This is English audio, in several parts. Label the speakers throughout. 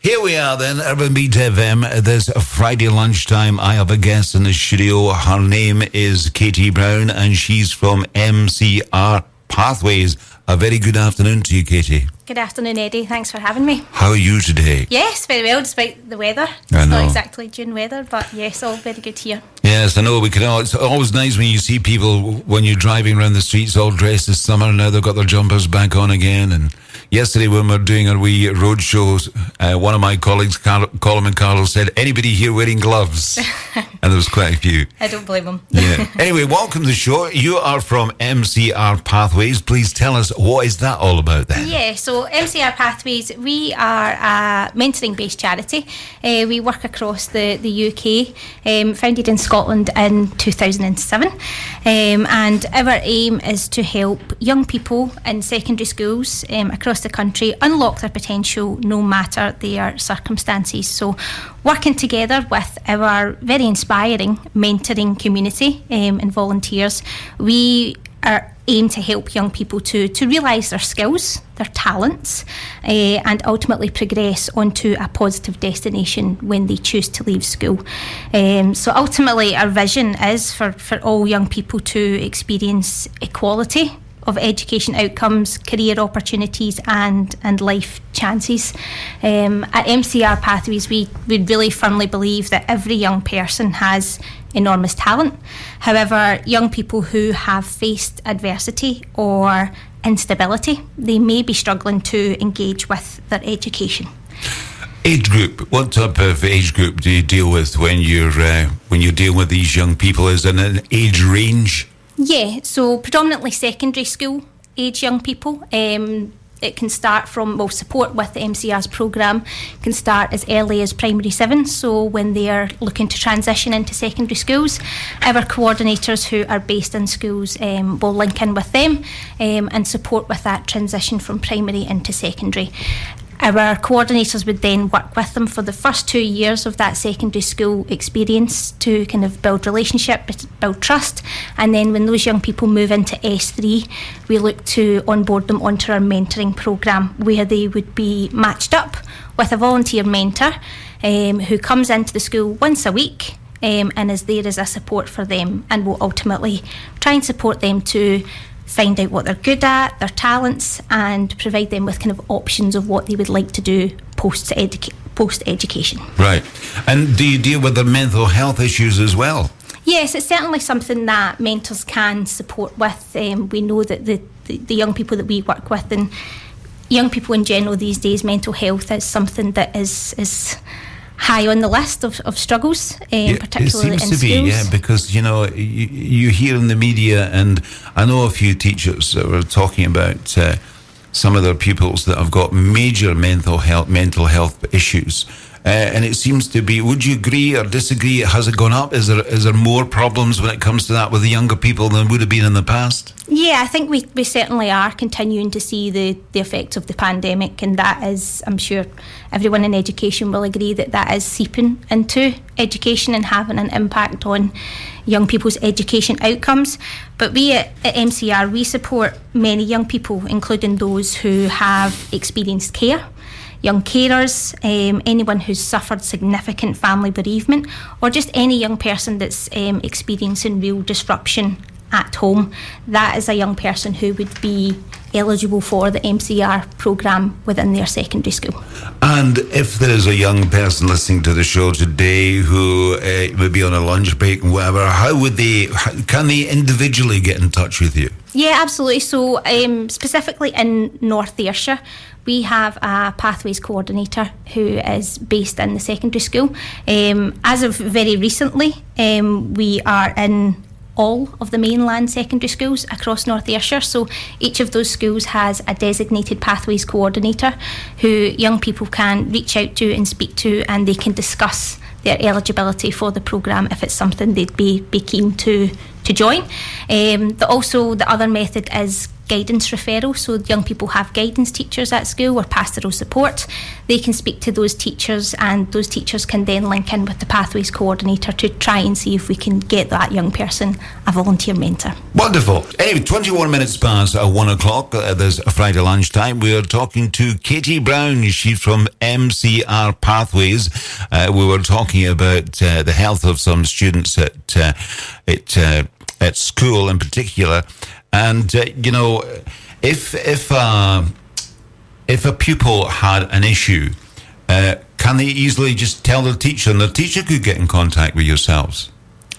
Speaker 1: Here we are then, Irvine Beat FM. This Friday lunchtime, I have a guest in the studio. Her name is Katie Brown and she's from MCR Pathways. A very good afternoon to you, Katie.
Speaker 2: Good afternoon, Eddie. Thanks for having me.
Speaker 1: How are you today?
Speaker 2: Yes, very well, despite the weather.
Speaker 1: I
Speaker 2: It's
Speaker 1: know.
Speaker 2: not exactly June weather, but yes, all very good here.
Speaker 1: Yes, I know. It's always nice when you see people, when you're driving around the streets all dressed as summer. Now they've got their jumpers back on again. And yesterday when we were doing our wee road shows, one of my colleagues, Colin and Carlos, said, anybody here wearing gloves? And there was quite a few.
Speaker 2: I don't blame them.
Speaker 1: Yeah. Anyway, welcome to the show. You are from MCR Pathways. Please tell us, what is that all about then?
Speaker 2: Yeah, so MCR Pathways, we are a mentoring-based charity. We work across the UK, founded in Scotland in 2007. And our aim is to help young people in secondary schools across the country unlock their potential no matter their circumstances. So working together with our very inspiring mentoring community and volunteers, we aim to help young people to realise their skills, their talents, and ultimately progress onto a positive destination when they choose to leave school. So ultimately our vision is for all young people to experience equality of education outcomes, career opportunities and life chances. At MCR Pathways, we really firmly believe that every young person has enormous talent. However, young people who have faced adversity or instability, they may be struggling to engage with their education.
Speaker 1: Age group. What type of age group do you deal with when you're dealing with these young people? Is there an age range?
Speaker 2: Yeah, so predominantly secondary school age young people. It can start from, support with the MCR's programme can start as early as primary 7, so when they are looking to transition into secondary schools, our coordinators who are based in schools will link in with them and support with that transition from primary into secondary. Our coordinators would then work with them for the first 2 years of that secondary school experience to kind of build relationship, build trust, and then when those young people move into S3, we look to onboard them onto our mentoring programme where they would be matched up with a volunteer mentor who comes into the school once a week and is there as a support for them and will ultimately try and support them to find out what they're good at, their talents, and provide them with kind of options of what they would like to do post-education.
Speaker 1: Right. And do you deal with the mental health issues as well?
Speaker 2: Yes, it's certainly something that mentors can support with. We know that the young people that we work with and young people in general these days, mental health is something that is high on the list of struggles, particularly in schools. It seems to be,
Speaker 1: yeah, because, you hear in the media, and I know a few teachers that were talking about some of their pupils that have got major mental health issues. And it seems to be, would you agree or disagree? Has it gone up? Is there more problems when it comes to that with the younger people than would have been in the past?
Speaker 2: Yeah, I think we certainly are continuing to see the effects of the pandemic, and that is, I'm sure everyone in education will agree that is seeping into education and having an impact on young people's education outcomes. But we at MCR, we support many young people, including those who have experienced care, young carers, anyone who's suffered significant family bereavement, or just any young person that's experiencing real disruption at home. That is a young person who would be eligible for the MCR programme within their secondary school.
Speaker 1: And if there is a young person listening to the show today who may be on a lunch break and whatever, can they individually get in touch with you?
Speaker 2: Yeah, absolutely. So specifically in North Ayrshire, we have a Pathways coordinator who is based in the secondary school. As of very recently, we are in all of the mainland secondary schools across North Ayrshire. So each of those schools has a designated Pathways coordinator who young people can reach out to and speak to, and they can discuss their eligibility for the programme if it's something they'd be keen to join. Also, the other method is guidance referral. So young people have guidance teachers at school or pastoral support. They can speak to those teachers, and those teachers can then link in with the Pathways coordinator to try and see if we can get that young person a volunteer mentor.
Speaker 1: Wonderful. Anyway, 21 minutes past 1 o'clock. There's a Friday lunchtime. We are talking to Katie Brown. She's from MCR Pathways. We were talking about the health of some students at school in particular. And, if a pupil had an issue, can they easily just tell their teacher, and their teacher could get in contact with yourselves?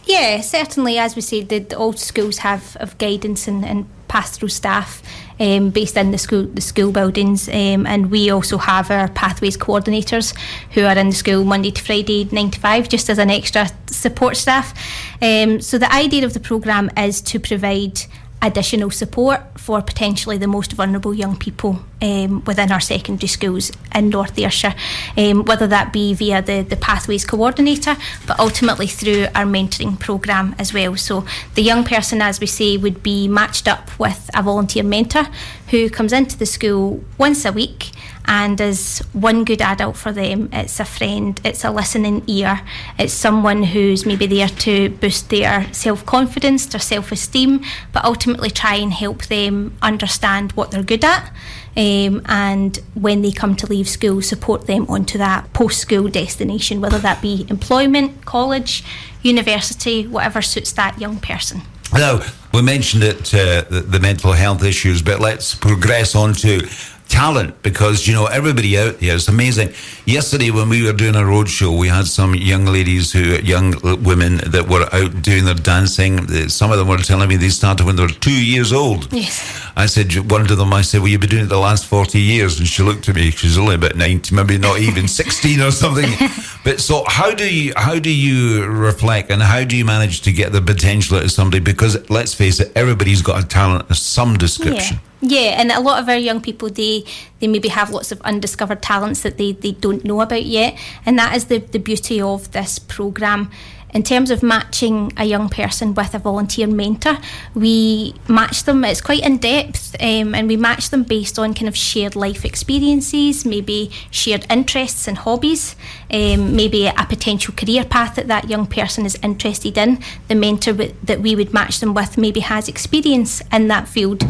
Speaker 2: Yeah, certainly. As we said, all schools have guidance and pastoral staff based in the school buildings, and we also have our Pathways coordinators who are in the school Monday to Friday 9 to 5, just as an extra support staff. So the idea of the programme is to provide additional support for potentially the most vulnerable young people within our secondary schools in North Ayrshire, whether that be via the Pathways coordinator, but ultimately through our mentoring programme as well. So the young person, as we say, would be matched up with a volunteer mentor who comes into the school once a week and is one good adult for them. It's a friend, it's a listening ear, it's someone who's maybe there to boost their self-confidence, their self-esteem, but ultimately try and help them understand what they're good at, and when they come to leave school, support them onto that post-school destination, whether that be employment, college, university, whatever suits that young person.
Speaker 1: Now, we mentioned it, the mental health issues, but let's progress on to talent, because everybody out there is amazing. Yesterday when we were doing a roadshow, we had some young women that were out doing their dancing. Some of them were telling me they started when they were 2 years old.
Speaker 2: Yes.
Speaker 1: I said, one of them, I said, well, you've been doing it the last 40 years. And she looked at me, she's only about 19, maybe not even 16 or something. But so how do you reflect, and how do you manage to get the potential out of somebody? Because let's face it, everybody's got a talent of some description.
Speaker 2: Yeah, and a lot of our young people, they maybe have lots of undiscovered talents that they don't know about yet. And that is the beauty of this programme. In terms of matching a young person with a volunteer mentor, we match them, it's quite in depth, and we match them based on kind of shared life experiences, maybe shared interests and hobbies, maybe a potential career path that young person is interested in. The mentor that we would match them with maybe has experience in that field.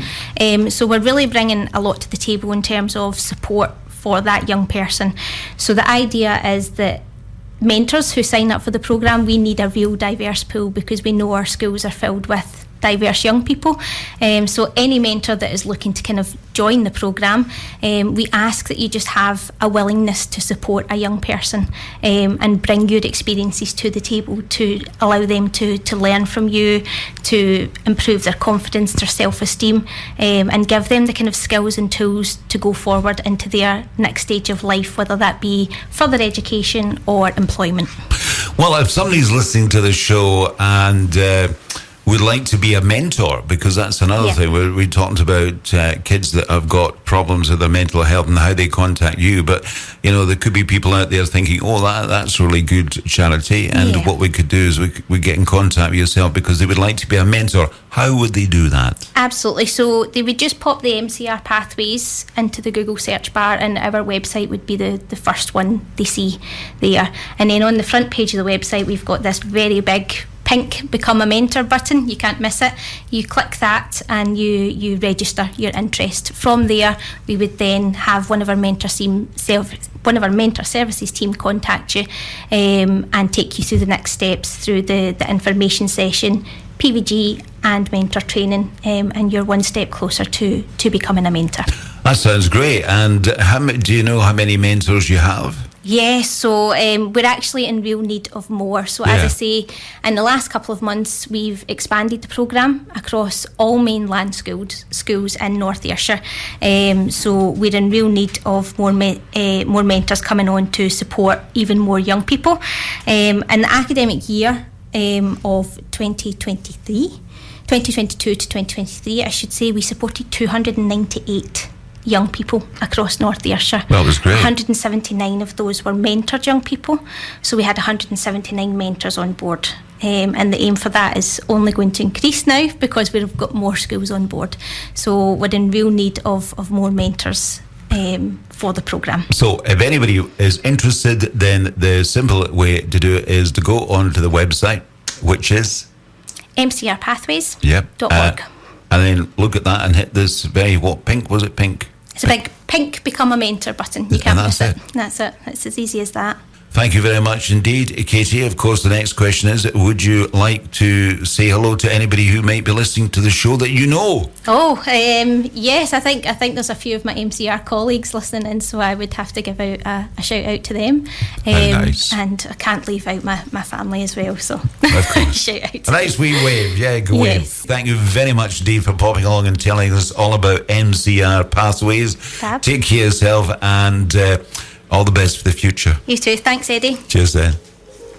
Speaker 2: So we're really bringing a lot to the table in terms of support for that young person. So the idea is that mentors who sign up for the programme, we need a real diverse pool, because we know our schools are filled with diverse young people. So any mentor that is looking to kind of join the programme, we ask that you just have a willingness to support a young person, and bring your experiences to the table to allow them to learn from you, to improve their confidence, their self-esteem, and give them the kind of skills and tools to go forward into their next stage of life, whether that be further education or employment.
Speaker 1: Well, if somebody's listening to the show and would like to be a mentor, because that's another thing. We talked about kids that have got problems with their mental health and how they contact you, but there could be people out there thinking, that's really good charity, and what we could do is we get in contact with yourself because they would like to be a mentor. How would they do that?
Speaker 2: Absolutely. So they would just pop the MCR Pathways into the Google search bar, and our website would be the first one they see there. And then on the front page of the website, we've got this very big pink Become a Mentor button. You can't miss it. You click that and you register your interest. From there, we would then have one of our mentor services team contact you, and take you through the next steps through the information session, PVG and mentor training, and you're one step closer to becoming a mentor.
Speaker 1: That sounds great. And do you know how many mentors you have?
Speaker 2: Yes, so we're actually in real need of more. So as I say, in the last couple of months, we've expanded the programme across all mainland schools in North Ayrshire. So we're in real need of more mentors coming on to support even more young people. In the academic year of 2022 to 2023, I should say, we supported 298 young people across North Ayrshire.
Speaker 1: Well, it was great.
Speaker 2: 179 of those were mentored young people. So we had 179 mentors on board. And the aim for that is only going to increase now because we've got more schools on board. So we're in real need of more mentors for the programme.
Speaker 1: So if anybody is interested, then the simple way to do it is to go onto the website, which is
Speaker 2: MCRpathways.org.
Speaker 1: And then look at that and hit this very, pink? Was it pink?
Speaker 2: It's a big pink Become a Mentor button. You can't miss it. That's it. It's as easy as that.
Speaker 1: Thank you very much indeed, Katie. Of course, the next question is, would you like to say hello to anybody who might be listening to the show that you know?
Speaker 2: Yes, I think there's a few of my MCR colleagues listening in, so I would have to give out a shout out to them.
Speaker 1: Nice.
Speaker 2: And I can't leave out my family as well, so
Speaker 1: of course.
Speaker 2: shout out to
Speaker 1: a nice wee wave, go in. Thank you very much indeed for popping along and telling us all about MCR Pathways.
Speaker 2: Fab.
Speaker 1: Take care of yourself and all the best for the future.
Speaker 2: You too. Thanks, Eddie.
Speaker 1: Cheers then.